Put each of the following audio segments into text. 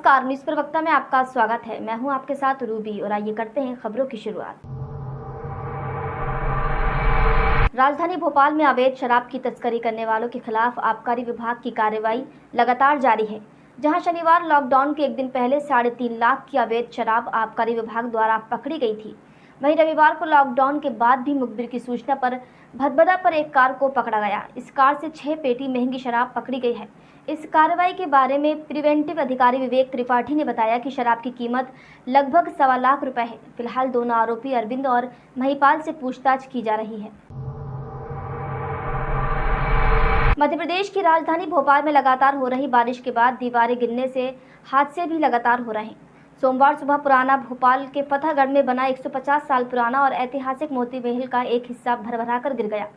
नमस्कार, न्यूज़ प्रवक्ता में आपका स्वागत है। मैं हूं आपके साथ रूबी और आइए करते हैं खबरों की शुरुआत। राजधानी भोपाल में अवैध शराब की तस्करी करने वालों के खिलाफ आबकारी विभाग की कार्रवाई लगातार जारी है। जहां शनिवार लॉकडाउन के एक दिन पहले 3.5 लाख की अवैध शराब आबकारी विभाग द्वारा पकड़ी गई थी, वहीं रविवार को लॉकडाउन के बाद भी मुखबिर की सूचना पर भदभदा पर एक कार को पकड़ा गया। इस कार से 6 पेटी महंगी शराब पकड़ी गई है। इस कार्रवाई के बारे में प्रिवेंटिव अधिकारी विवेक त्रिपाठी ने बताया कि शराब की कीमत लगभग 1.25 लाख रुपए है। फिलहाल दोनों आरोपी अरविंद और महिपाल से पूछताछ की जा रही है। मध्य प्रदेश की राजधानी भोपाल में लगातार हो रही बारिश के बाद दीवारें गिरने से हादसे भी लगातार हो रहे हैं। सोमवार सुबह पुराना भोपाल के फतेहगढ़ में बना 150 साल पुराना और ऐतिहासिक मोती महल का एक हिस्सा भरभरा कर गिर गया।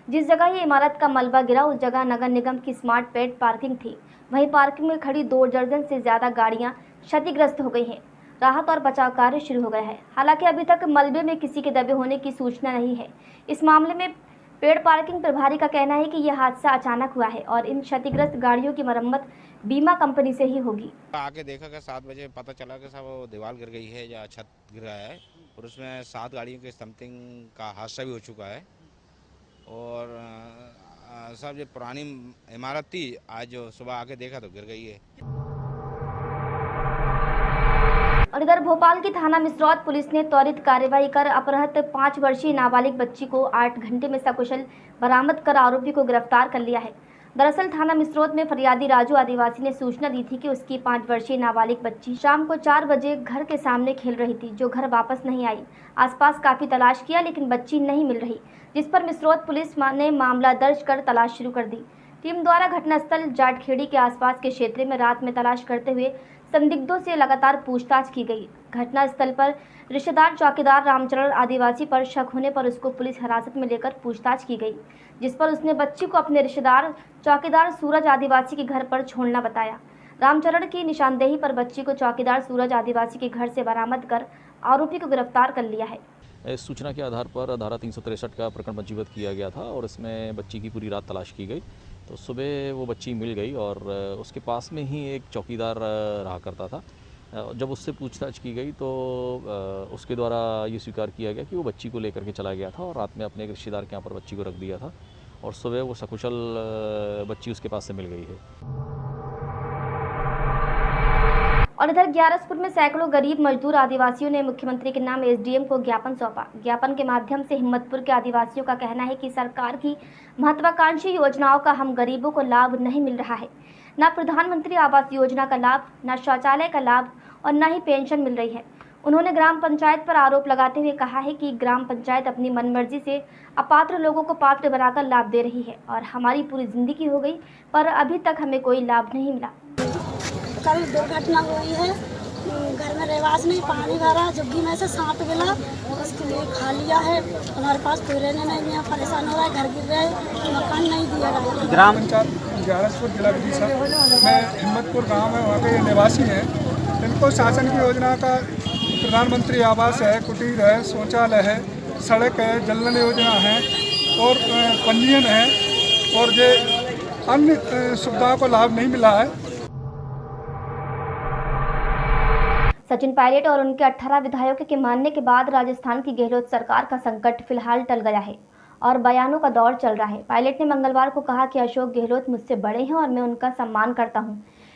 जिस जगह ये इमारत का मलबा गिरा उस जगह नगर निगम की स्मार्ट पेड पार्किंग थी। वहीं पार्किंग में खड़ी 2 दर्जन से ज्यादा गाड़ियां क्षतिग्रस्त हो गई हैं। राहत और बचाव कार्य शुरू हो गया है। हालांकि अभी तक मलबे में किसी के दबे होने की सूचना नहीं है। इस मामले में पेड पार्किंग प्रभारी का कहना है कि यह हादसा अचानक हुआ है और इन क्षतिग्रस्त गाड़ियों की मरम्मत बीमा कंपनी से ही होगी। आके देखा कि 7 बजे पता चला कि साहब वो दीवार गिर गई है या छत गिर गया है और उसमें 7 गाड़ियों के समथिंग का हादसा भी हो चुका है। और साहब ये पुरानी इमारत थी, आज सुबह आके देखा तो गिर गई है। और इधर भोपाल की थाना मिसरौद पुलिस ने त्वरित कार्रवाई कर अपहृत 5 वर्षीय नाबालिग बच्ची को 8 घंटे में सकुशल बरामद कर आरोपी को गिरफ्तार कर लिया है। दरअसल थाना मिसरौद में फरियादी राजू आदिवासी ने सूचना दी थी कि उसकी 5 वर्षीय नाबालिग बच्ची शाम को 4 बजे घर के सामने खेल रही थी, जो घर वापस नहीं आई। आसपास काफी तलाश किया लेकिन बच्ची नहीं मिल रही, जिस पर मिसरौद पुलिस ने मामला दर्ज कर तलाश शुरू कर दी। टीम द्वारा घटनास्थल जाटखेड़ी के आसपास के क्षेत्र में रात में तलाश करते हुए संदिग्धों से लगातार पूछताछ की गई। घटनास्थल पर रिश्तेदार चौकीदार रामचरण आदिवासी पर शक होने पर उसको पुलिस हिरासत में लेकर पूछताछ की गई, जिस पर उसने बच्ची को अपने रिश्तेदार चौकीदार सूरज आदिवासी के घर पर छोड़ना बताया। रामचरण की निशानदेही पर बच्ची को चौकीदार सूरज आदिवासी के घर से बरामद कर आरोपी को गिरफ्तार कर लिया है। इस सूचना के आधार पर धारा 363 का प्रकरण पंजीबद्ध किया गया था और इसमें बच्ची की पूरी रात तलाश की गई। तो सुबह वो बच्ची मिल गई और उसके पास में ही एक चौकीदार रहा करता था। जब उससे पूछताछ की गई तो उसके द्वारा ये स्वीकार किया गया कि वो बच्ची को लेकर के चला गया था और रात में अपने एक रिश्तेदार के यहाँ पर बच्ची को रख दिया था और सुबह वो सकुशल बच्ची उसके पास से मिल गई है। और इधर ग्यारसपुर में सैकड़ों गरीब मजदूर आदिवासियों ने मुख्यमंत्री के नाम एसडीएम को ज्ञापन सौंपा। ज्ञापन के माध्यम से हिम्मतपुर के आदिवासियों का कहना है कि सरकार की महत्वाकांक्षी योजनाओं का हम गरीबों को लाभ नहीं मिल रहा है। न प्रधानमंत्री आवास योजना का लाभ, न शौचालय का लाभ और न ही पेंशन मिल रही है। उन्होंने ग्राम पंचायत पर आरोप लगाते हुए कहा है कि ग्राम पंचायत अपनी मनमर्जी से अपात्र लोगों को पात्र बनाकर लाभ दे रही है और हमारी पूरी जिंदगी हो गई पर अभी तक हमें कोई लाभ नहीं मिला। कल दुर्घटना हुई है, घर में रहवास नहीं, पानी भरा, झुग्गी में से सांप गिरा, उसके लिए खा लिया है। हमारे पास कोई रहने नहीं, यहाँ परेशान हो रहा है, घर गिर रहे, मकान नहीं दिया रहा है। ग्राम पंचायत ग्यारसपुर जिला में हिम्मतपुर गांव है, वहाँ के निवासी हैं। इनको शासन की योजना का प्रधानमंत्री आवास है, कुटीर है, शौचालय है, सड़क है, जल नल योजना है और पंजीयन है और ये अन्य सुविधाओं को लाभ नहीं मिला है। सचिन पायलट और उनके 18 विधायकों के मानने के बाद राजस्थान की गहलोत सरकार का संकट फिलहाल टल गया है और बयानों का दौर चल रहा है। पायलट ने मंगलवार को कहा कि अशोक गहलोत मुझसे बड़े हैं और मैं उनका सम्मान करता हूं,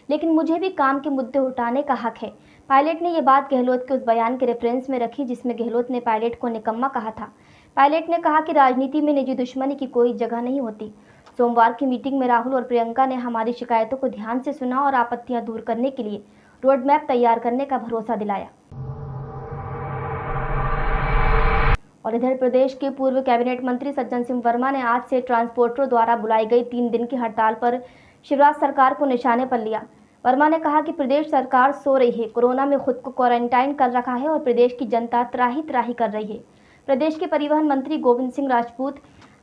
लेकिन मुझे भी काम के मुद्दे उठाने का हक है। पायलट ने ये बात गहलोत के उस बयान के रेफरेंस में रखी जिसमें गहलोत ने पायलट को निकम्मा कहा था। पायलट ने कहा कि राजनीति में निजी दुश्मनी की कोई जगह नहीं होती। सोमवार की मीटिंग में राहुल और प्रियंका ने हमारी शिकायतों को ध्यान से सुना और आपत्तियां दूर करने के लिए रोड मैप तैयार करने का भरोसा दिलाया। और इधर प्रदेश के पूर्व कैबिनेट मंत्री सज्जन सिंह वर्मा ने आज से ट्रांसपोर्टरों द्वारा बुलाई गई 3 दिन की हड़ताल पर शिवराज सरकार को निशाने पर लिया। वर्मा ने कहा कि प्रदेश सरकार सो रही है, कोरोना में खुद को क्वारंटाइन कर रखा है और प्रदेश की जनता त्राही त्राही कर रही है। प्रदेश के परिवहन मंत्री गोविंद सिंह राजपूत,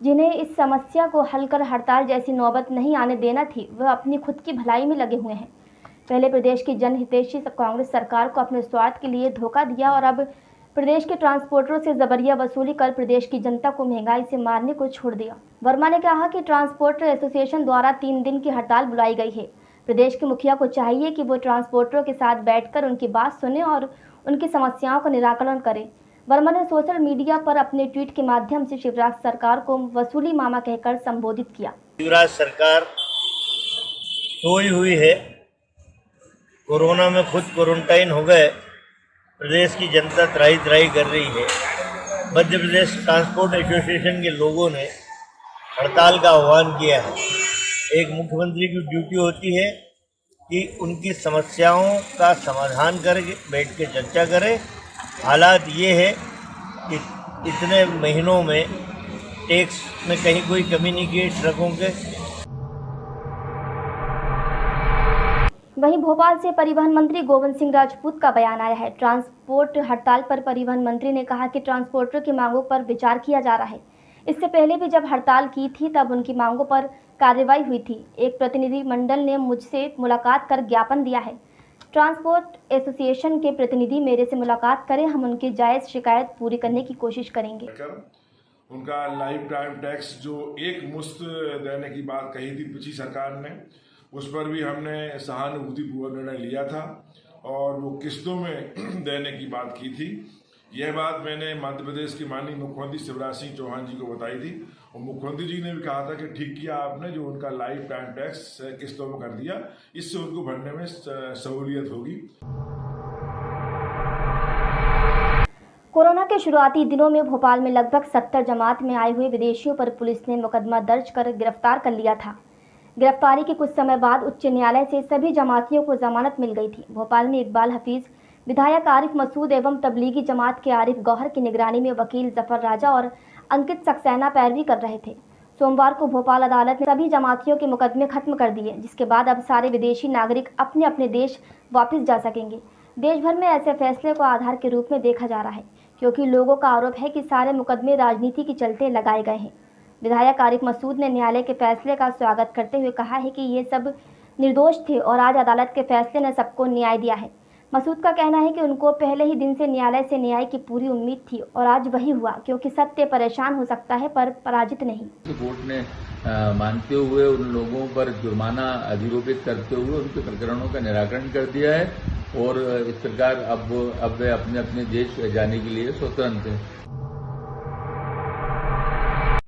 जिन्हें इस समस्या को हल कर हड़ताल जैसी नौबत नहीं आने देना थी, वह अपनी खुद की भलाई में लगे हुए हैं। पहले प्रदेश की जनहितैषी कांग्रेस सरकार को अपने स्वार्थ के लिए धोखा दिया और अब प्रदेश के ट्रांसपोर्टरों से जबरिया वसूली कर प्रदेश की जनता को महंगाई से मारने को छोड़ दिया। वर्मा ने कहा कि ट्रांसपोर्टर एसोसिएशन द्वारा 3 दिन की हड़ताल बुलाई गई है। प्रदेश के मुखिया को चाहिए कि वो ट्रांसपोर्टरों के साथ बैठकर उनकी बात सुने और उनकी समस्याओं का निराकरण करें। वर्मा ने सोशल मीडिया पर अपने ट्वीट के माध्यम से शिवराज सरकार को वसूली मामा कहकर संबोधित किया। शिवराज सरकार सोई हुई है, कोरोना में खुद क्वारंटाइन हो गए, प्रदेश की जनता त्राही त्राही कर रही है। मध्य प्रदेश ट्रांसपोर्ट एसोसिएशन के लोगों ने हड़ताल का आह्वान किया है। एक मुख्यमंत्री की ड्यूटी होती है कि उनकी समस्याओं का समाधान करके बैठ के चर्चा करें। हालात ये है कि इतने महीनों में टैक्स में कहीं कोई कमी नहीं की ट्रकों के। वहीं भोपाल से परिवहन मंत्री गोविंद सिंह राजपूत का बयान आया है। ट्रांसपोर्ट हड़ताल पर परिवहन मंत्री ने कहा कि ट्रांसपोर्टर की मांगों पर विचार किया जा रहा है। इससे पहले भी जब हड़ताल की थी तब उनकी मांगों पर कार्रवाई हुई थी। एक प्रतिनिधि मंडल ने मुझसे मुलाकात कर ज्ञापन दिया है। ट्रांसपोर्ट एसोसिएशन के प्रतिनिधि मेरे से मुलाकात करें, हम उनकी जायज़ शिकायत पूरी करने की कोशिश करेंगे। उनका लाइफ टाइम टैक्स जो एक मुश्त देने की बात कही थी पिछली सरकार ने, उस पर भी हमने सहानुभूतिपूर्वक निर्णय लिया था और वो किस्तों में देने की बात की थी। यह बात मैंने मध्य प्रदेश के माननीय मुख्यमंत्री शिवराज सिंह चौहान जी को बताई थी और मुख्यमंत्री जी ने भी कहा था कि ठीक किया आपने जो उनका लाइफ टाइम टैक्स किस्तों में कर दिया, इससे उनको भरने में सहूलियत होगी। कोरोना के शुरुआती दिनों में भोपाल में लगभग 70 जमात में आए हुए विदेशियों पर पुलिस ने मुकदमा दर्ज कर गिरफ्तार कर लिया था। गिरफ्तारी के कुछ समय बाद उच्च न्यायालय से सभी जमातियों को जमानत मिल गई थी। भोपाल में इकबाल हफीज, विधायक आरिफ मसूद एवं तबलीगी जमात के आरिफ गौहर की निगरानी में वकील जफर राजा और अंकित सक्सेना पैरवी कर रहे थे। सोमवार को भोपाल अदालत ने सभी जमातियों के मुकदमे खत्म कर दिए, जिसके बाद अब सारे विदेशी नागरिक अपने अपने देश वापस जा सकेंगे। देश भर में ऐसे फैसले को आधार के रूप में देखा जा रहा है, क्योंकि लोगों का आरोप है कि सारे मुकदमे राजनीति के चलते लगाए गए हैं। विधायक आरिफ मसूद ने न्यायालय के फैसले का स्वागत करते हुए कहा है कि ये सब निर्दोष थे और आज अदालत के फैसले ने सबको न्याय दिया है। मसूद का कहना है कि उनको पहले ही दिन से न्यायालय से न्याय की पूरी उम्मीद थी और आज वही हुआ, क्योंकि सत्य परेशान हो सकता है पर पराजित नहीं। कोर्ट ने मानते हुए उन लोगों पर जुर्माना अधिरोपित करते हुए उनके प्रकरणों का निराकरण कर दिया है और इस प्रकार अब वे अपने अपने देश जाने के लिए स्वतंत्र हैं।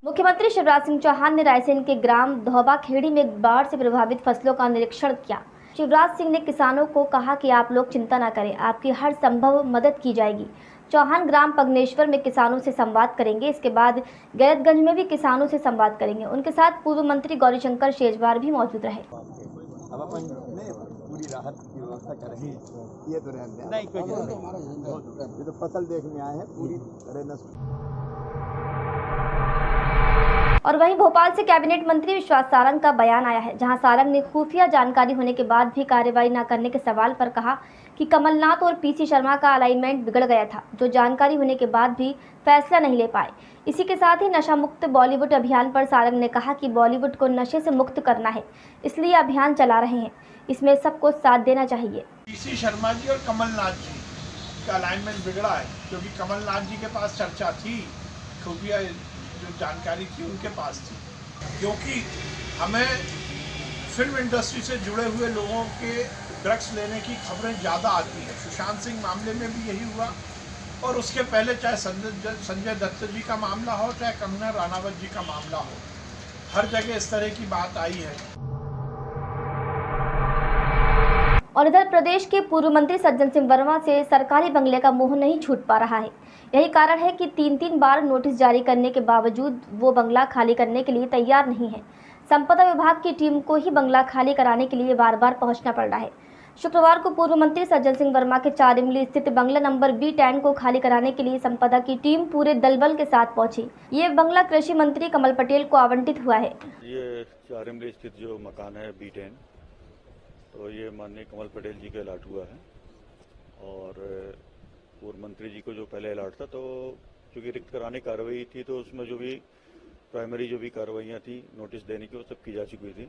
मुख्यमंत्री शिवराज सिंह चौहान ने रायसेन के ग्राम धौबा खेड़ी में बाढ़ से प्रभावित फसलों का निरीक्षण किया। शिवराज सिंह ने किसानों को कहा कि आप लोग चिंता न करें, आपकी हर संभव मदद की जाएगी। चौहान ग्राम पगनेश्वर में किसानों से संवाद करेंगे। इसके बाद गैरतगंज में भी किसानों से संवाद करेंगे। उनके साथ पूर्व मंत्री गौरीशंकर शेजवार भी मौजूद रहे। अब अपन पूरी राहत की व्यवस्था कर रही है, ये तो नहीं ये तो फसल देखने आए हैं पूरी तरह। और वहीं भोपाल से कैबिनेट मंत्री विश्वास सारंग का बयान आया है, जहां सारंग ने खुफिया जानकारी होने के बाद भी कार्रवाई न करने के सवाल पर कहा कि कमलनाथ और पीसी शर्मा का अलाइनमेंट बिगड़ गया था, जो जानकारी होने के बाद भी फैसला नहीं ले पाए। इसी के साथ ही नशा मुक्त बॉलीवुड अभियान पर सारंग ने कहा कि बॉलीवुड को नशे से मुक्त करना है, इसलिए अभियान चला रहे हैं। इसमें सबको साथ देना चाहिए। पीसी शर्मा जी और कमलनाथ जी का अलाइनमेंट बिगड़ा है, क्योंकि कमलनाथ जी के पास चर्चा थी, खुफिया जो जानकारी थी उनके पास थी, क्योंकि हमें फिल्म इंडस्ट्री से जुड़े हुए लोगों के ड्रग्स लेने की खबरें ज़्यादा आती हैं। सुशांत सिंह मामले में भी यही हुआ और उसके पहले चाहे संजय दत्त जी का मामला हो, चाहे कंगना रनावत जी का मामला हो, हर जगह इस तरह की बात आई है। और इधर प्रदेश के पूर्व मंत्री सज्जन सिंह वर्मा से सरकारी बंगले का मोह नहीं छूट पा रहा है। यही कारण है कि 3-3 बार नोटिस जारी करने के बावजूद वो बंगला खाली करने के लिए तैयार नहीं है। संपदा विभाग की टीम को ही बंगला खाली कराने के लिए बार बार पहुंचना पड़ रहा है। शुक्रवार को पूर्व मंत्री सज्जन सिंह वर्मा के 4 इमली स्थित बंगला नंबर B10 को खाली कराने के लिए संपदा की टीम पूरे दलबल के साथ पहुंची। ये बंगला कृषि मंत्री कमल पटेल को आवंटित हुआ है। ये 4 इमली स्थित जो मकान है B10, तो ये माननीय कमल पटेल जी का अलाट हुआ है और पूर्व मंत्री जी को जो पहले अलाट था, तो चूँकि रिक्त कराने की कार्रवाई थी तो उसमें जो भी प्राइमरी जो भी कार्रवाइयाँ थी नोटिस देने की, वो सब की जा चुकी थी।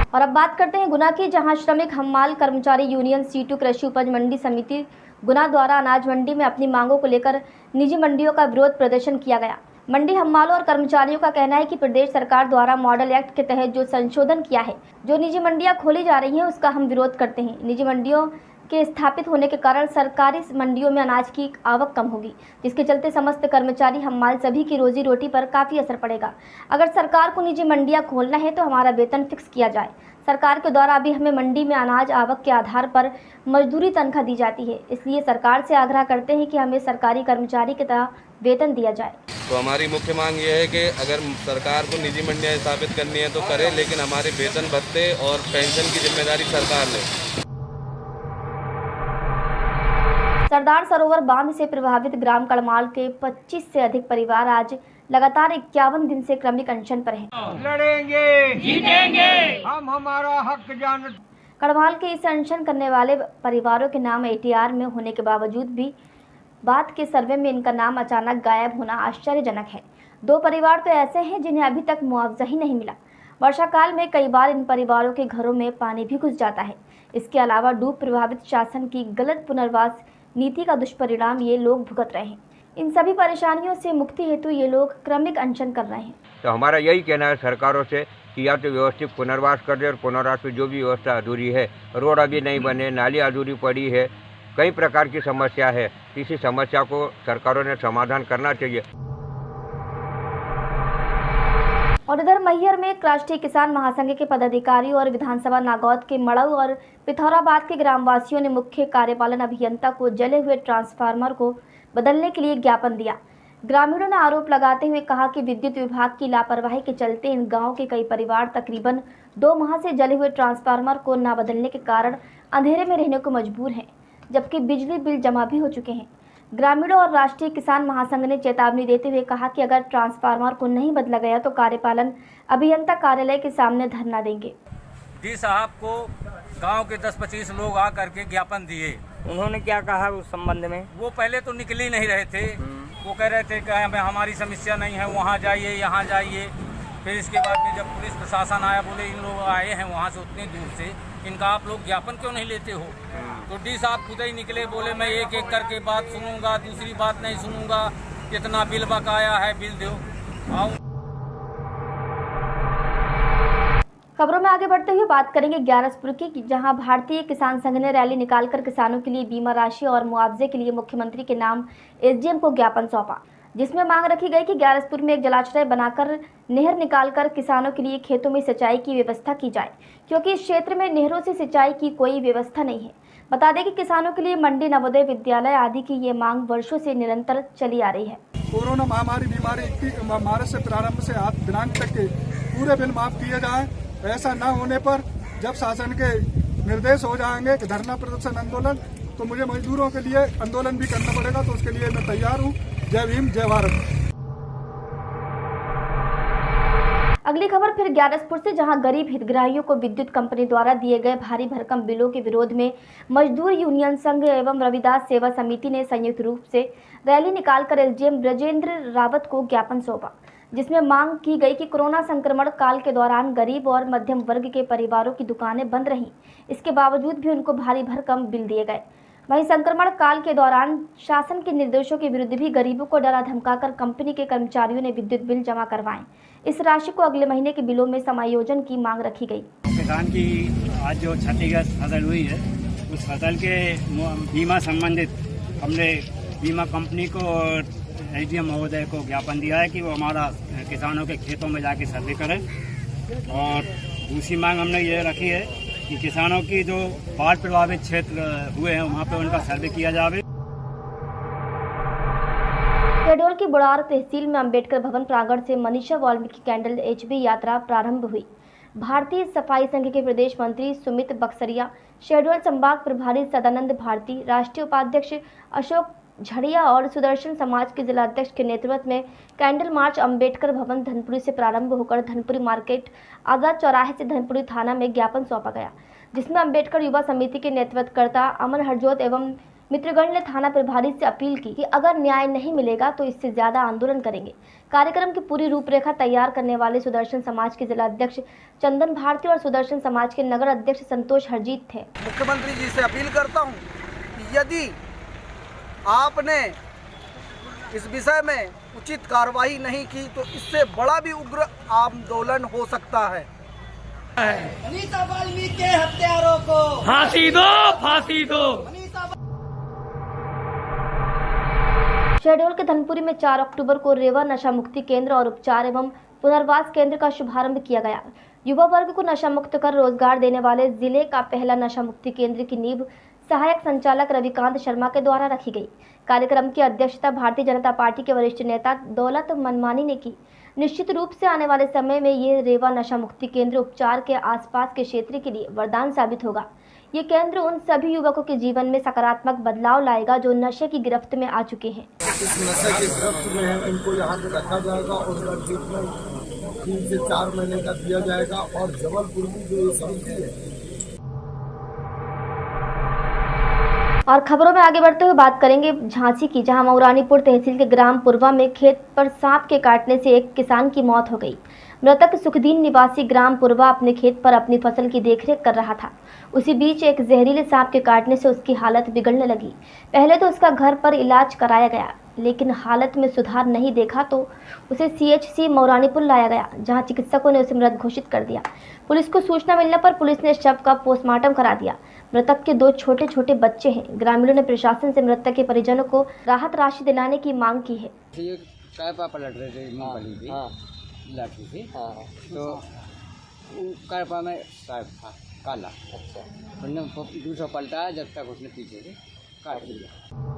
और अब बात करते हैं गुना की, जहां श्रमिक हमाल कर्मचारी यूनियन C2 कृषि उपज मंडी समिति गुना द्वारा अनाज मंडी में अपनी मांगों को लेकर निजी मंडियों का विरोध प्रदर्शन किया गया। मंडी हम्मालों और कर्मचारियों का कहना है कि प्रदेश सरकार द्वारा मॉडल एक्ट के तहत जो संशोधन किया है, जो निजी मंडियां खोली जा रही हैं, उसका हम विरोध करते हैं। निजी मंडियों के स्थापित होने के कारण सरकारी मंडियों में अनाज की आवक कम होगी, जिसके चलते समस्त कर्मचारी हम्माल सभी की रोजी रोटी पर काफ़ी असर पड़ेगा। अगर सरकार को निजी मंडियां खोलना है तो हमारा वेतन फिक्स किया जाए। सरकार के द्वारा अभी हमें मंडी में अनाज आवक के आधार पर मजदूरी तनख्वाह दी जाती है, इसलिए सरकार से आग्रह करते हैं कि हमें सरकारी कर्मचारी की तरह वेतन दिया जाए। तो हमारी मुख्य मांग ये है कि अगर सरकार को निजी मंडियां स्थापित करनी है तो करे, लेकिन हमारे वेतन भत्ते और पेंशन की जिम्मेदारी सरकार ले। सरदार सरोवर बांध से प्रभावित ग्राम कड़माल के 25 से अधिक परिवार आज लगातार 51 दिन से क्रमिक अनशन पर हैं। लड़ेंगे, जीतेंगे, हम हमारा हक जान। कड़माल के इस अनशन करने वाले परिवारों के नाम ATR में होने के बावजूद भी बाद के सर्वे में इनका नाम अचानक गायब होना आश्चर्यजनक है। 2 परिवार तो ऐसे हैं जिन्हें अभी तक मुआवजा ही नहीं मिला। वर्षा काल में कई बार इन परिवारों के घरों में पानी भी घुस जाता है। इसके अलावा डूब प्रभावित शासन की गलत पुनर्वास नीति का दुष्परिणाम ये लोग भुगत रहे हैं। इन सभी परेशानियों से मुक्ति हेतु ये लोग क्रमिक अनशन कर रहे हैं। तो हमारा यही कहना है सरकारों से कि या तो व्यवस्थित पुनर्वास कर दे, और पुनर्वास में जो भी व्यवस्था अधूरी है, रोड अभी नहीं बने, नाली अधूरी पड़ी है, कई प्रकार की समस्या है, इसी समस्या को सरकारों ने समाधान करना चाहिए। और इधर मैहर में राष्ट्रीय किसान महासंघ के पदाधिकारी और विधानसभा नागौद के मड़ऊ और पिथौराबाद के ग्रामवासियों ने मुख्य कार्यपालन अभियंता को जले हुए ट्रांसफार्मर को बदलने के लिए ज्ञापन दिया। ग्रामीणों ने आरोप लगाते हुए कहा कि विद्युत विभाग की लापरवाही के चलते इन गांव के कई परिवार तकरीबन 2 माह से जले हुए ट्रांसफार्मर को न बदलने के कारण अंधेरे में रहने को मजबूर हैं, जबकि बिजली बिल जमा भी हो चुके हैं। ग्रामीणों और राष्ट्रीय किसान महासंघ ने चेतावनी देते हुए कहा कि अगर ट्रांसफार्मर को नहीं बदला गया तो कार्यपालन अभियंता कार्यालय के सामने धरना देंगे। डी साहब को गांव के 10-25 लोग आ करके ज्ञापन दिए। उन्होंने क्या कहा उस संबंध में? वो पहले तो निकल ही नहीं रहे थे। वो कह रहे थे कि हमारी समस्या नहीं है, वहाँ जाइए, यहाँ जाइए। फिर इसके बाद में जब पुलिस प्रशासन आया, बोले इन लोग आए हैं वहाँ से उतनी दूर से, इनका आप लोग ज्ञापन क्यों नहीं लेते हो? तो डी साहब खुद ही निकले, बोले मैं एक एक करके बात सुनूंगा, दूसरी बात नहीं सुनूंगा, इतना बिल बकाया है, बिल दो। आओ खबरों में आगे बढ़ते हुए बात करेंगे ग्यारसपुर की, जहां भारतीय किसान संघ ने रैली निकालकर किसानों के लिए बीमा राशि और मुआवजे के लिए मुख्यमंत्री के नाम SDM को ज्ञापन सौंपा, जिसमें मांग रखी गई कि ग्यारसपुर में एक जलाशय बनाकर नहर निकालकर किसानों के लिए खेतों में सिंचाई की व्यवस्था की जाए, क्योंकि इस क्षेत्र में नहरों से सिंचाई की कोई व्यवस्था नहीं है। बता दें कि किसानों के लिए मंडी, नवोदय विद्यालय आदि की ये मांग वर्षों से निरंतर चली आ रही है। कोरोना महामारी बीमारी मार्च से प्रारंभ से आज दिनांक तक के पूरे बिल माफ किए जाए। ऐसा न होने पर जब शासन के निर्देश हो जाएंगे कि धरना प्रदर्शन आंदोलन, तो मुझे मजदूरों के लिए आंदोलन भी करना पड़ेगा, तो उसके लिए मैं तैयार हूँ। जय भीम, जय भारत। अगली खबर फिर ग्यारसपुर से, जहां गरीब हितग्राहियों को विद्युत कंपनी द्वारा दिए गए भारी भरकम बिलों के विरोध में मजदूर यूनियन संघ एवं रविदास सेवा समिति ने संयुक्त रूप से रैली निकालकर SDM ब्रजेंद्र रावत को ज्ञापन सौंपा, जिसमें मांग की गई कि कोरोना संक्रमण काल के दौरान गरीब और मध्यम वर्ग के परिवारों की दुकानें बंद रहीं, इसके बावजूद भी उनको भारी भरकम बिल दिए गए। वहीं संक्रमण काल के दौरान शासन के निर्देशों के विरुद्ध भी गरीबों को डरा धमकाकर कंपनी के कर्मचारियों ने विद्युत बिल जमा करवाएं। इस राशि को अगले महीने के बिलों में समायोजन की मांग रखी गई। किसान की आज जो क्षतिग्रस्त फसल हुई है, उस फसल के बीमा संबंधित हमने बीमा कंपनी को और SDM महोदय को ज्ञापन दिया है कि वो हमारा किसानों के खेतों में जाके सर्वे करें। और दूसरी मांग हमने ये रखी है कि किसानों की जो बाढ़ प्रभावित क्षेत्र हुए हैं वहाँ पे उनका सर्वे किया जाए। शहडोल की बुढ़ार तहसील में अंबेडकर भवन प्रांगण से मनीषा वाल्मीकि कैंडल HB यात्रा प्रारंभ हुई। भारतीय सफाई संघ के प्रदेश मंत्री सुमित बक्सरिया, शहडोल संभाग प्रभारी सदानंद भारती, राष्ट्रीय उपाध्यक्ष अशोक झड़िया और सुदर्शन समाज के जिलाध्यक्ष के नेतृत्व में कैंडल मार्च अंबेडकर भवन धनपुरी से प्रारंभ होकर धनपुरी मार्केट आजाद चौराहे से धनपुरी थाना में ज्ञापन सौंपा गया, जिसमें अंबेडकर युवा समिति के नेतृत्वकर्ता अमन हरजोत एवं मित्रगण ने थाना प्रभारी से अपील की कि अगर न्याय नहीं मिलेगा तो इससे ज्यादा आंदोलन करेंगे। कार्यक्रम की पूरी रूपरेखा तैयार करने वाले सुदर्शन समाज के जिलाध्यक्ष चंदन भारती और सुदर्शन समाज के नगर अध्यक्ष संतोष हरजीत थे। मुख्यमंत्री जी से अपील करता हूँ कि यदि आपने इस विषय में उचित कार्रवाई नहीं की तो इससे बड़ा भी उग्र आंदोलन हो सकता है। अनीता वाल्मीकि के हत्यारों को फांसी दो, फांसी दो। शहडोल के धनपुरी में 4 अक्टूबर को रेवा नशा मुक्ति केंद्र और उपचार एवं पुनर्वास केंद्र का शुभारंभ किया गया। युवा वर्ग को नशा मुक्त कर रोजगार देने वाले जिले का पहला नशा मुक्ति केंद्र की नींव सहायक संचालक रविकांत शर्मा के द्वारा रखी गई। कार्यक्रम की अध्यक्षता भारतीय जनता पार्टी के वरिष्ठ नेता दौलत मनमानी ने की। निश्चित रूप से आने वाले समय में ये रेवा नशा मुक्ति केंद्र उपचार के आसपास के क्षेत्र के लिए वरदान साबित होगा। ये केंद्र उन सभी युवकों के जीवन में सकारात्मक बदलाव लाएगा जो नशे की गिरफ्त में आ चुके हैं। इस नशे की गिरफ्त में है इनको यहाँ पे रखा जाएगा और उनका ट्रीटमेंट 3 से 4 महीने का दिया जाएगा। और जबलपुर की जो समिति है। और खबरों में आगे बढ़ते हुए बात करेंगे झांसी की, जहां मऊरानीपुर तहसील के ग्राम पुरवा में खेत पर सांप के काटने से एक किसान की मौत हो गई। मृतक सुखदीन निवासी ग्राम पुरवा अपने खेत पर अपनी फसल की देखरेख कर रहा था। उसी बीच एक जहरीले सांप के काटने से उसकी हालत बिगड़ने लगी। पहले तो उसका घर पर इलाज कराया गया, लेकिन हालत में सुधार नहीं देखा तो उसे CHC मऊरानीपुर लाया गया, जहां चिकित्सकों ने उसे मृत घोषित कर दिया। पुलिस को सूचना मिलने पर पुलिस ने शव का पोस्टमार्टम करा दिया। मृतक के 2 छोटे छोटे बच्चे हैं। ग्रामीणों ने प्रशासन से मृतक के परिजनों को राहत राशि दिलाने की मांग की है। पलट रहे थे मूंगफली की लाठी थी, तो करपा में साहब था काला। अच्छा, हमने दूसरा पलटा जब तक उसने पीछे से काट लिया।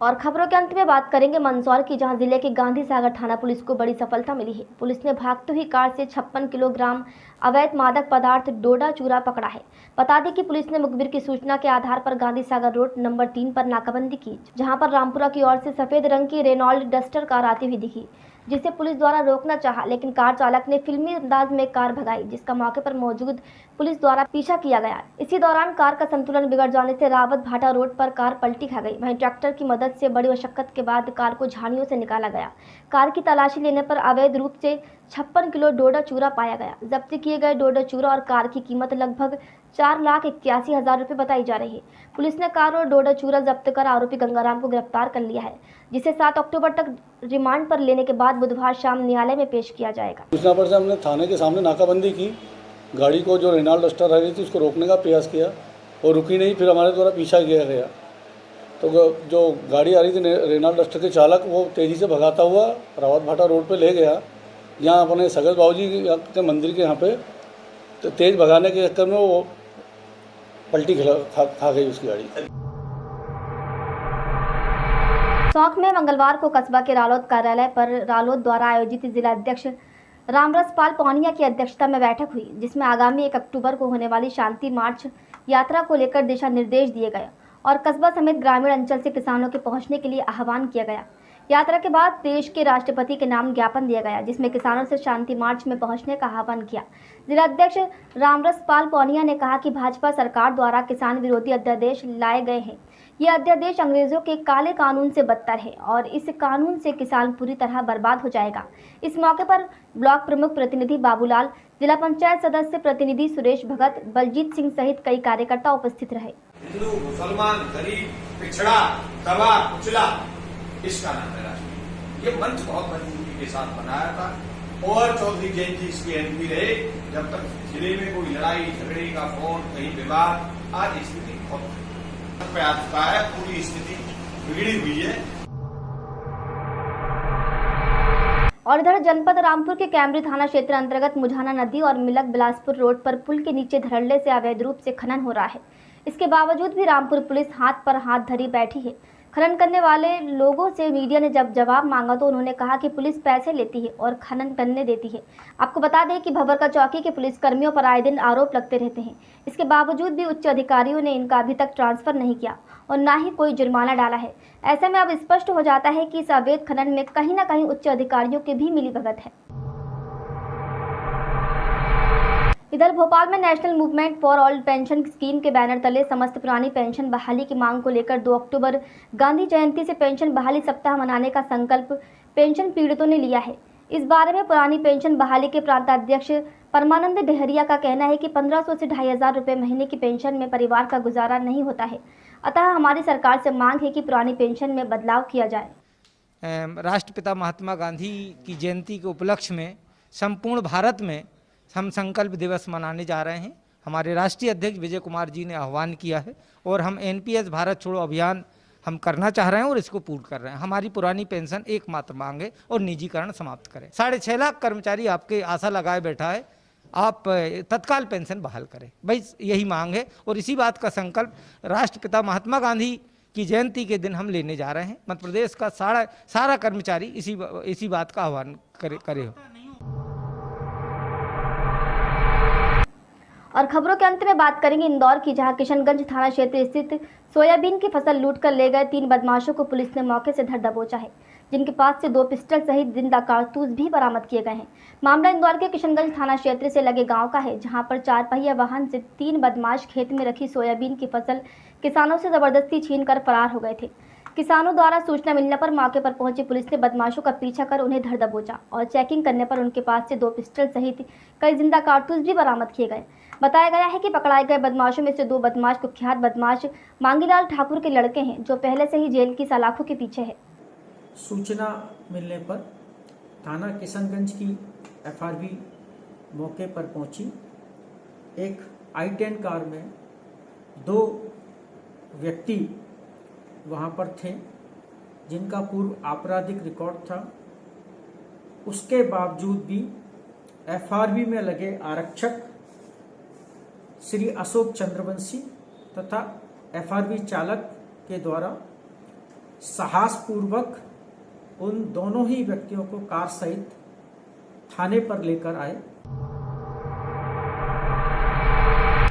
और खबरों के अंत में बात करेंगे मंदसौर की, जहां जिले के गांधी सागर थाना पुलिस को बड़ी सफलता मिली है। पुलिस ने भागती हुई कार से 56 किलोग्राम अवैध मादक पदार्थ डोडा चूरा पकड़ा है। बता दें कि पुलिस ने मुखबिर की सूचना के आधार पर गांधी सागर रोड नंबर 3 पर नाकाबंदी की, जहां पर रामपुरा की ओर से सफेद रंग की रेनॉल्ड डस्टर कार आती हुई दिखी, जिसे पुलिस द्वारा रोकना चाहा, लेकिन कार चालक ने फिल्मी अंदाज में कार भगाई, जिसका मौके पर मौजूद पुलिस द्वारा पीछा किया गया। इसी दौरान कार का संतुलन बिगड़ जाने से रावत भाटा रोड पर कार पलटी खा गई। वहीं ट्रैक्टर की मदद से बड़ी मशक्कत के बाद कार को झाड़ियों से निकाला गया। कार की तलाशी लेने पर अवैध रूप से 56 किलो डोडा चूरा पाया गया। जब्त किए गए डोडा चूरा और कार की कीमत लगभग 4,81,000 रुपये बताई जा रही है। पुलिस ने कार और डोडा चूरा जब्त कर आरोपी गंगाराम को गिरफ्तार कर लिया है, जिसे 7 अक्टूबर तक रिमांड पर लेने के बाद बुधवार शाम न्यायालय में पेश किया जाएगा। सूचना पर से हमने थाने के सामने नाकाबंदी की। गाड़ी को जो रेनॉल्ड डस्टर आ रही थी उसको रोकने का प्रयास किया और रुकी नहीं, फिर हमारे द्वारा पीछा किया गया। तो जो गाड़ी आ रही थी रेनॉल्ड डस्टर के चालक, वो तेज़ी से भगाता हुआ रावत भाटा रोड पे ले गया। यहाँ अपने सगल बाबूजी के मंदिर के यहाँ पे तो तेज़ भगाने के चक्कर में वो पलटी खा गई उसकी गाड़ी। सौंख में मंगलवार को कस्बा के रालोद कार्यालय पर रालोद द्वारा आयोजित जिला अध्यक्ष रामरस पाल पौनिया की अध्यक्षता में बैठक हुई, जिसमें आगामी 1 अक्टूबर को होने वाली शांति मार्च यात्रा को लेकर दिशा निर्देश दिए गए और कस्बा समेत ग्रामीण अंचल से किसानों के पहुंचने के लिए आह्वान किया गया। यात्रा के बाद देश के राष्ट्रपति के नाम ज्ञापन दिया गया, जिसमें किसानों से शांति मार्च में पहुंचने का आह्वान किया। जिला अध्यक्ष रामरस पाल पौनिया ने कहा कि भाजपा सरकार द्वारा किसान विरोधी अध्यादेश लाए गए हैं। ये अध्यादेश अंग्रेजों के काले कानून से बदतर है और इस कानून से किसान पूरी तरह बर्बाद हो जाएगा। इस मौके पर ब्लॉक प्रमुख प्रतिनिधि बाबूलाल, जिला पंचायत सदस्य प्रतिनिधि सुरेश भगत, बलजीत सिंह सहित कई कार्यकर्ता उपस्थित रहे। हिंदू, मुसलमान, गरीब, पिछड़ा, दबा, कुचला, इसका नाम है राजनीति। ये मंच बहुत मजबूती के साथ बनाया था और चौधरी जैन जी इसके एमपी रहे जब तक जिले में कोई लड़ाई झगड़े का फोन, कहीं विवाद, आज स्थिति बहुत पे आ चुका है। पूरी स्थिति बिगड़ी हुई है। और इधर जनपद रामपुर के कैमरी थाना क्षेत्र अंतर्गत मुझाना नदी और मिलक बिलासपुर रोड पर पुल के नीचे धड़ल्ले से अवैध रूप से खनन हो रहा है। इसके बावजूद भी रामपुर पुलिस हाथ पर हाथ धरी बैठी है। खनन करने वाले लोगों से मीडिया ने जब जवाब मांगा तो उन्होंने कहा कि पुलिस पैसे लेती है और खनन करने देती है। आपको बता दें कि भवरका चौकी के पुलिस कर्मियों पर आए दिन आरोप लगते रहते हैं। इसके बावजूद भी उच्च अधिकारियों ने इनका अभी तक ट्रांसफर नहीं किया और ना ही कोई जुर्माना डाला है। ऐसे में अब स्पष्ट हो जाता है कि इस अवैध खनन में कहीं ना कहीं उच्च अधिकारियों की भी मिलीभगत है। इधर भोपाल में national movement for all pension scheme के बैनर तले समस्त पुरानी पेंशन बहाली की मांग को लेकर 2 अक्टूबर गांधी जयंती से पेंशन बहाली सप्ताह मनाने का संकल्प पेंशन पीड़ितों ने लिया है। इस बारे में पुरानी पेंशन बहाली के प्रांताध्यक्ष परमानंद डेहरिया का कहना है कि 1500 से 2500 रुपये महीने की पेंशन में परिवार का गुजारा नहीं होता है। अतः हमारी सरकार से मांग है कि पुरानी पेंशन में बदलाव किया जाए। राष्ट्रपिता महात्मा गांधी की जयंती के उपलक्ष्य में संपूर्ण भारत में हम संकल्प दिवस मनाने जा रहे हैं। हमारे राष्ट्रीय अध्यक्ष विजय कुमार जी ने आह्वान किया है और हम एनपीएस भारत छोड़ो अभियान हम करना चाह रहे हैं और इसको पूर्ण कर रहे हैं। हमारी पुरानी पेंशन एकमात्र मांग है और निजीकरण समाप्त करें। 6.5 लाख कर्मचारी आपके आशा लगाए बैठा है, आप तत्काल पेंशन बहाल करें, भाई यही मांग है। और इसी बात का संकल्प राष्ट्रपिता महात्मा गांधी की जयंती के दिन हम लेने जा रहे हैं। मध्य प्रदेश का सारा कर्मचारी इसी बात का आह्वान करे। और खबरों के अंत में बात करेंगे इंदौर की, जहां किशनगंज थाना क्षेत्र स्थित सोयाबीन की फसल लूट कर ले गए 3 बदमाशों को पुलिस ने मौके से धर दबोचा है, जिनके पास से 2 पिस्टल सहित जिंदा कारतूस भी बरामद किए गए हैं। मामला इंदौर के किशनगंज थाना क्षेत्र से लगे गांव का है, जहां पर 4 पहिया वाहन से 3 बदमाश खेत में रखी सोयाबीन की फसल किसानों से जबरदस्ती छीनकर फरार हो गए थे। किसानों द्वारा सूचना मिलने पर मौके पर पहुंची पुलिस ने बदमाशों का पीछा कर उन्हें धर दबोचा और चेकिंग करने पर उनके पास से 2 पिस्टल सहित कई जिंदा कारतूस भी बरामद किए गए। बताया गया है कि पकड़ाए गए बदमाशों में से 2 बदमाश कुख्यात बदमाश मांगीलाल ठाकुर के लड़के हैं, जो पहले से ही जेल की सलाखों के पीछे है। सूचना मिलने पर थाना किशनगंज की FRB मौके पर पहुंची। एक i10 कार में 2 व्यक्ति वहां पर थे, जिनका पूर्व आपराधिक रिकॉर्ड था। उसके बावजूद भी FRB में लगे आरक्षक श्री अशोक चंद्रवंशी तथा FRB चालक के द्वारा साहसपूर्वक उन दोनों ही व्यक्तियों को कार सहित थाने पर लेकर आए।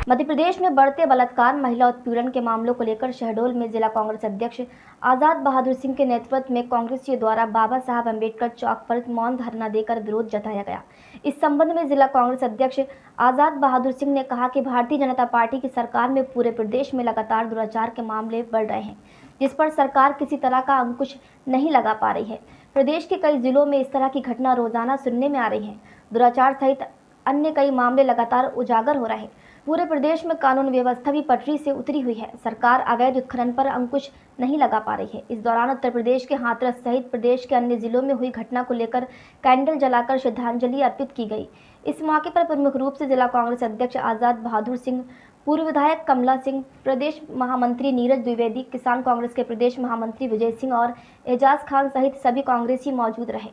मध्य प्रदेश में बढ़ते बलात्कार, महिला उत्पीड़न के मामलों को लेकर शहडोल में जिला कांग्रेस अध्यक्ष आजाद बहादुर सिंह के नेतृत्व में कांग्रेसियों द्वारा बाबा साहब अम्बेडकर चौक पर मौन धरना देकर विरोध जताया गया। इस संबंध में जिला कांग्रेस अध्यक्ष आजाद बहादुर सिंह ने कहा कि भारतीय जनता पार्टी की सरकार में पूरे प्रदेश में लगातार दुराचार के मामले बढ़ रहे हैं, जिस पर सरकार किसी तरह का अंकुश नहीं लगा पा रही है। प्रदेश के कई जिलों में इस तरह की घटना रोजाना सुनने में आ रही है। दुराचार सहित अन्य कई मामले लगातार उजागर हो रहे हैं। पूरे प्रदेश में कानून व्यवस्था भी पटरी से उतरी हुई है। सरकार अवैध उत्खनन पर अंकुश नहीं लगा पा रही है। इस दौरान उत्तर प्रदेश के हाथरस सहित प्रदेश के अन्य जिलों में हुई घटना को लेकर कैंडल जलाकर श्रद्धांजलि अर्पित की गई। इस मौके पर प्रमुख रूप से जिला कांग्रेस अध्यक्ष आजाद बहादुर सिंह, पूर्व विधायक कमला सिंह, प्रदेश महामंत्री नीरज द्विवेदी, किसान कांग्रेस के प्रदेश महामंत्री विजय सिंह और एजाज खान सहित सभी कांग्रेसी मौजूद रहे।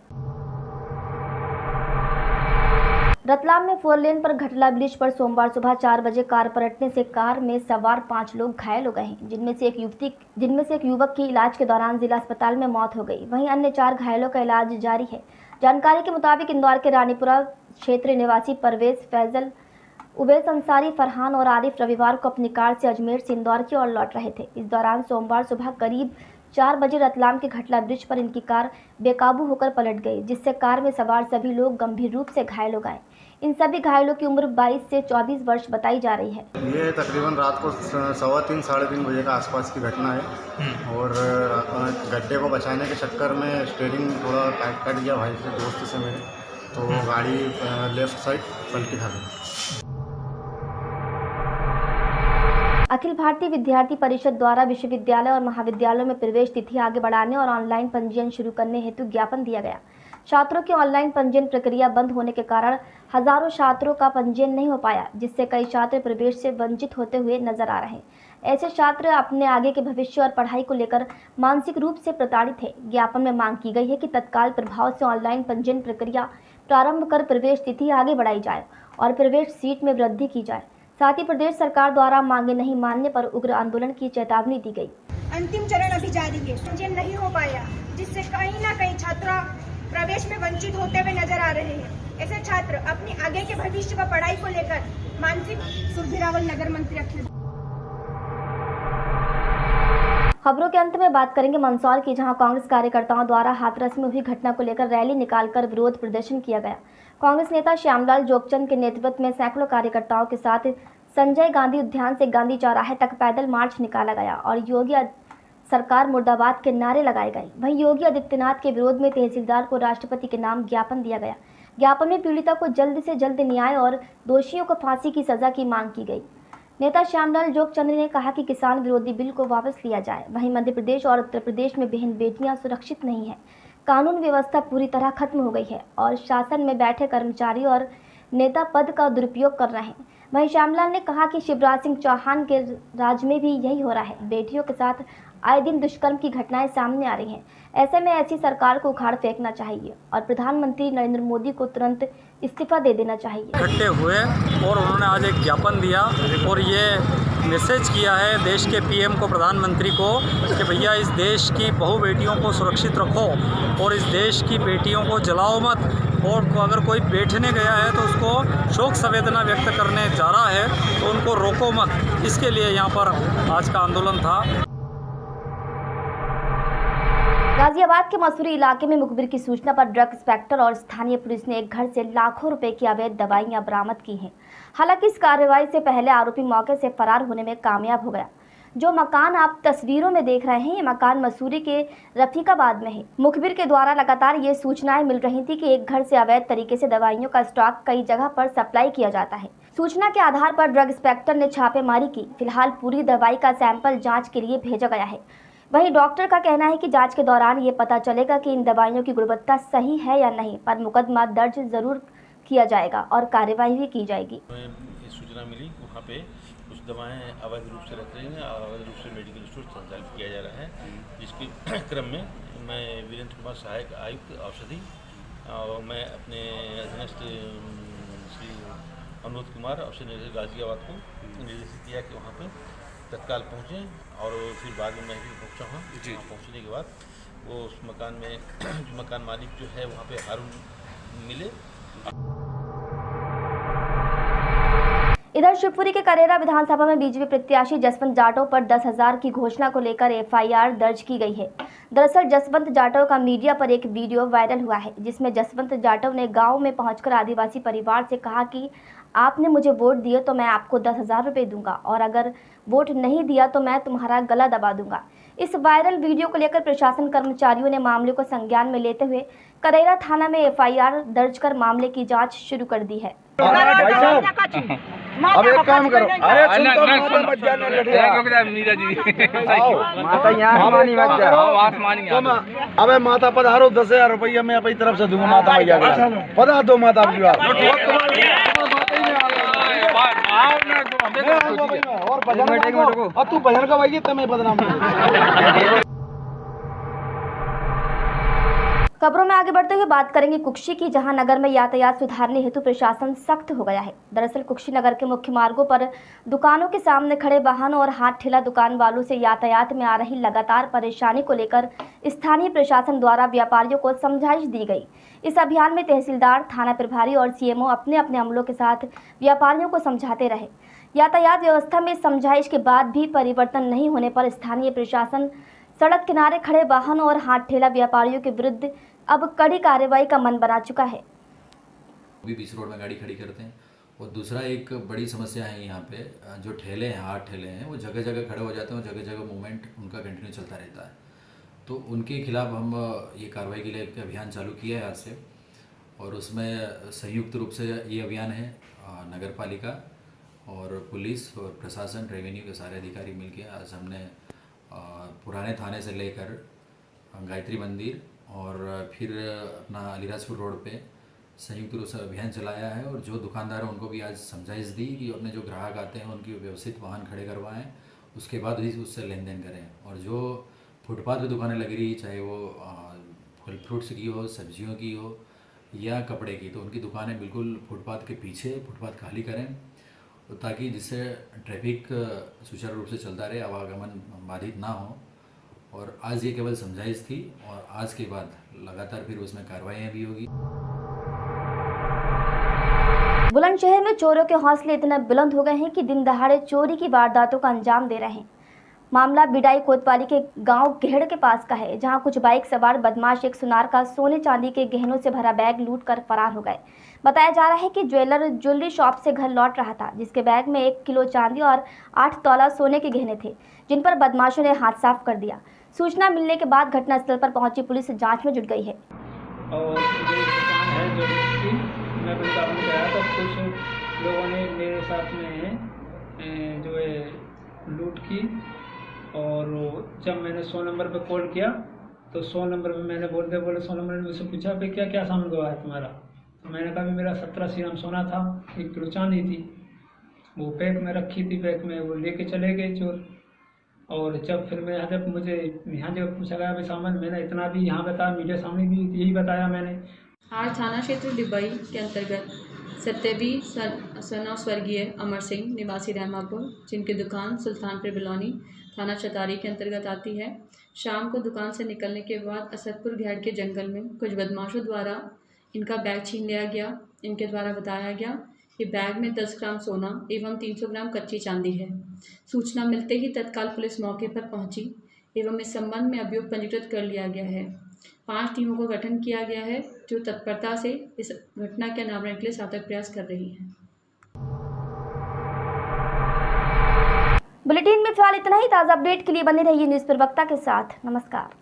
रतलाम में 4 लेन पर घटला ब्रिज पर सोमवार सुबह 4 बजे कार पलटने से कार में सवार 5 लोग घायल हो गए हैं, जिनमें से एक युवक की इलाज के दौरान जिला अस्पताल में मौत हो गई। वहीं अन्य 4 घायलों का इलाज जारी है। जानकारी के मुताबिक इंदौर के रानीपुरा क्षेत्र निवासी परवेज, फैजल, उवैस अंसारी, फरहान और आरिफ रविवार को अपनी कार से अजमेर से इंदौर की ओर लौट रहे थे। इस दौरान सोमवार सुबह करीब 4 बजे रतलाम के घटला ब्रिज पर इनकी कार बेकाबू होकर पलट गई, जिससे कार में सवार सभी लोग गंभीर रूप से घायल हो गए। इन सभी घायलों की उम्र 22 से 24 वर्ष बताई जा रही है। ये तकरीबन रात को 3:15 साढ़े 3 बजे का आसपास की घटना है और गड्ढे को बचाने के चक्कर में स्टीयरिंग थोड़ा टाइट कट गया भाई से, दोस्त से मेरे, तो गाड़ी लेफ्ट साइड पलटी खा गई। अखिल भारतीय विद्यार्थी परिषद द्वारा विश्वविद्यालय और महाविद्यालयों में प्रवेश तिथि आगे बढ़ाने और ऑनलाइन पंजीयन शुरू करने हेतु ज्ञापन दिया गया। छात्रों की ऑनलाइन पंजीयन प्रक्रिया बंद होने के कारण हजारों छात्रों का पंजीयन नहीं हो पाया, जिससे कई छात्र प्रवेश से वंचित होते हुए नजर आ रहे हैं। ऐसे छात्र अपने आगे के भविष्य और पढ़ाई को लेकर मानसिक रूप से प्रताड़ित है। ज्ञापन में मांग की गई है कि तत्काल प्रभाव से ऑनलाइन पंजीयन प्रक्रिया प्रारंभ कर प्रवेश तिथि आगे बढ़ाई जाए और प्रवेश सीट में वृद्धि की जाए। साथ ही प्रदेश सरकार द्वारा मांगे नहीं मानने पर उग्र आंदोलन की चेतावनी दी गई। अंतिम चरण अभी जारी है, पंजीयन नहीं हो पाया, जिससे कहीं न कहीं छात्र प्रवेश में वंचित होते हुए नजर आ रहे हैं। ऐसे छात्र अपने आगे के भविष्य का पढ़ाई को लेकर मानसिक। सुरभिरावल, नगर मंत्री अखिल। खबरों के अंत में बात करेंगे मंदसौर की, जहां कांग्रेस कार्यकर्ताओं द्वारा हाथरस में हुई घटना को लेकर रैली निकालकर विरोध प्रदर्शन किया गया। कांग्रेस नेता श्यामलाल जोगचंद के नेतृत्व में सैकड़ों कार्यकर्ताओं के साथ संजय गांधी उद्यान से गांधी चौराहे तक पैदल मार्च निकाला गया और योगी सरकार मुर्दाबाद के नारे लगाए गए। वहीं योगी आदित्यनाथ के विरोध में तहसीलदार को राष्ट्रपति के नाम ज्ञापन दिया गया। ज्ञापन में पीड़िता को जल्द से जल्द न्याय और दोषियों को फांसी की सजा की मांग की गई। नेता श्यामलाल जोगचंद्री ने कहा कि किसान विरोधी बिल को वापस लिया जाए। वहीं मध्य प्रदेश और उत्तर प्रदेश में बहन बेटियां सुरक्षित नहीं हैं। कानून व्यवस्था पूरी तरह खत्म हो गई है और शासन में बैठे कर्मचारी और नेता पद का दुरुपयोग कर रहे हैं। वहीं श्यामलाल ने कहा कि शिवराज सिंह चौहान के राज में भी यही हो रहा है। बेटियों के साथ आए दिन दुष्कर्म की घटनाएं सामने आ रही हैं। ऐसे में ऐसी सरकार को उखाड़ फेंकना चाहिए और प्रधानमंत्री नरेंद्र मोदी को तुरंत इस्तीफा दे देना चाहिए। इकट्ठे हुए और उन्होंने आज एक ज्ञापन दिया और ये मैसेज किया है देश के पीएम को, प्रधानमंत्री को, कि भैया इस देश की बहु बेटियों को सुरक्षित रखो और इस देश की बेटियों को जलाओ मत, और अगर कोई बैठने गया है तो उसको शोक संवेदना व्यक्त करने जा रहा है तो उनको रोको मत। इसके लिए यहाँ पर आज का आंदोलन था। गाजियाबाद के मसूरी इलाके में मुखबिर की सूचना पर ड्रग इंस्पेक्टर और स्थानीय पुलिस ने एक घर से लाखों रुपए की अवैध दवाइयां बरामद की हैं। हालांकि इस कार्रवाई से पहले आरोपी मौके से फरार होने में कामयाब हो गया। जो मकान आप तस्वीरों में देख रहे हैं, ये मकान मसूरी के रफीकाबाद में है। मुखबिर के द्वारा लगातार ये सूचनाएं मिल रही थी कि एक घर से अवैध तरीके से दवाइयों का स्टॉक कई जगह पर सप्लाई किया जाता है। सूचना के आधार पर ड्रग इंस्पेक्टर ने छापेमारी की। फिलहाल पूरी दवाई का सैंपल जाँच के लिए भेजा गया है। वहीं डॉक्टर का कहना है कि जांच के दौरान ये पता चलेगा कि इन दवाइयों की गुणवत्ता सही है या नहीं, पर मुकदमा दर्ज जरूर किया जाएगा और कार्यवाही भी की जाएगी। सूचना मिली वहाँ पे कुछ दवाएं अवैध रूप से रख रही हैं, अवैध रूप से मेडिकल स्टोर संचालित किया जा रहा है, जिसके क्रम में मैं वीरेंद्र कुमार सहायक आयुक्त औषधि और मैं अपने अधीनस्थ श्री अनुरोध कुमार औषधि निदेशक गाजियाबाद को निर्देशित किया कि वहाँ पे तत्काल पहुँचें और फिर बाद में मैं भी पहुँचा हूँ। वहाँ पहुँचने के बाद वो उस मकान में जो मकान मालिक जो है वहाँ पे हारून मिले। इधर शिवपुरी के करेरा विधानसभा में बीजेपी प्रत्याशी जसवंत जाटव पर 10,000 की घोषणा को लेकर एफआईआर दर्ज की गई है। दरअसल जसवंत जाटव का मीडिया पर एक वीडियो वायरल हुआ है, जिसमें जसवंत जाटव ने गांव में पहुंचकर आदिवासी परिवार से कहा कि आपने मुझे वोट दिए तो मैं आपको 10,000 रुपये दूंगा और अगर वोट नहीं दिया तो मैं तुम्हारा गला दबा दूंगा। इस वायरल वीडियो को लेकर प्रशासन कर्मचारियों ने मामले को संज्ञान में लेते हुए करेरा थाना में एफआईआर दर्ज कर मामले की जांच शुरू कर दी है। अब एक काम करो, अरे अबे माता पधारो, 10,000 रुपया मैं अपनी तरफ से दूंगा माता मैया का। पधार दो माता और तू भजन का भाई तुम्हें बदनाम। खबरों में आगे बढ़ते हुए बात करेंगे कुक्षी की, जहां नगर में यातायात सुधारने हेतु प्रशासन सख्त हो गया है। दरअसल कुक्षीनगर के मुख्य मार्गों पर दुकानों के सामने खड़े वाहनों और हाथ ठेला दुकान वालों से यातायात में आ रही लगातार परेशानी को लेकर स्थानीय प्रशासन द्वारा व्यापारियों को समझाइश दी गई। इस अभियान में तहसीलदार, थाना प्रभारी और सीएमओ अपने अपने अमलों के साथ व्यापारियों को समझाते रहे। यातायात व्यवस्था में समझाइश के बाद भी परिवर्तन नहीं होने पर स्थानीय प्रशासन सड़क किनारे खड़े वाहनों और हाथ ठेला व्यापारियों के विरुद्ध अब कड़ी कार्रवाई का मन बना चुका है। भी बीच रोड में गाड़ी खड़ी करते हैं और दूसरा एक बड़ी समस्या है यहाँ पे, जो ठेले हैं, हाथ ठेले हैं, वो जगह जगह खड़े हो जाते हैं और जगह जगह मूवमेंट उनका कंटिन्यू चलता रहता है। तो उनके खिलाफ हम ये कार्रवाई के लिए एक अभियान चालू किया है आज से, और उसमें संयुक्त रूप से ये अभियान है नगर पालिका और पुलिस और प्रशासन, रेवेन्यू के सारे अधिकारी मिलके आज हमने पुराने थाने से लेकर गायत्री मंदिर और फिर अपना अलीराजपुर रोड पे संयुक्त रूप से अभियान चलाया है। और जो दुकानदार हैं उनको भी आज समझाइश दी कि अपने जो ग्राहक आते हैं उनकी व्यवस्थित वाहन खड़े करवाएं, उसके बाद ही उससे लेन देन करें। और जो फुटपाथ पे दुकानें लगी रही, चाहे वो फल फ्रूट्स की हो, सब्जियों की हो या कपड़े की, तो उनकी दुकानें बिल्कुल फुटपाथ के पीछे फुटपाथ खाली करें, ताकि जिससे ट्रैफिक सुचारू रूप से चलता रहे, आवागमन बाधित ना हो। और आज ये केवल समझाइश थी और आज के बाद लगातार फिर उसमें कार्रवाइयाँ भी होगी। बुलंदशहर में चोरों के हौसले इतने बुलंद हो गए हैं कि दिन दहाड़े चोरी की वारदातों का अंजाम दे रहे हैं। मामला बिडाई कोतवाली के गांव गेहड़ के पास का है, जहां कुछ बाइक सवार बदमाश एक सुनार का सोने चांदी के गहनों से भरा बैग लूट कर फरार हो गए। बताया जा रहा है कि ज्वेलर ज्वेलरी शॉप से घर लौट रहा था, जिसके बैग में 1 किलो चांदी और 8 तोला सोने के गहने थे, जिन पर बदमाशों ने हाथ साफ कर दिया। सूचना मिलने के बाद घटनास्थल पर पहुंची पुलिस जांच में जुट गई है। और है जो मैं वृंदावन गया तो कुछ लोगों ने मेरे साथ में जो है लूट की। और जब मैंने 100 नंबर पे कॉल किया तो 100 नंबर पे मैंने बोले 100 नंबर ने मुझसे पूछा भाई क्या क्या सामान गवा है तुम्हारा। तो मैंने कहा भी मेरा 17 सीएम सोना था, 1 किलो चांदी थी, वो बैग में रखी थी, बैग में वो लेके चले गए चोर। और जब फिर मैं जब मुझे यहाँ जब पूछा गया भाई सामान, मैंने इतना भी यहाँ बताया, मीडिया सामने भी यही बताया मैंने। आज थाना क्षेत्र डिबई के अंतर्गत सत्यवी सना स्वर्गीय अमर सिंह निवासी रहमापुर, जिनकी दुकान सुल्तानपुर बिलौनी थाना चतारी के अंतर्गत आती है, शाम को दुकान से निकलने के बाद असदपुर घेड़ के जंगल में कुछ बदमाशों द्वारा इनका बैग छीन लिया गया। इनके द्वारा बताया गया कि बैग में 10 ग्राम सोना एवं 300 ग्राम कच्ची चांदी है। सूचना मिलते ही तत्काल पुलिस मौके पर पहुंची एवं इस संबंध में अभियोग पंजीकृत कर लिया गया है। 5 टीमों का गठन किया गया है जो तत्परता से इस घटना के अनावरण के लिए सार्थक प्रयास कर रही है। बुलेटिन में फिलहाल इतना ही। ताज़ा अपडेट के लिए बने रहिए न्यूज़ प्रवक्ता के साथ। नमस्कार।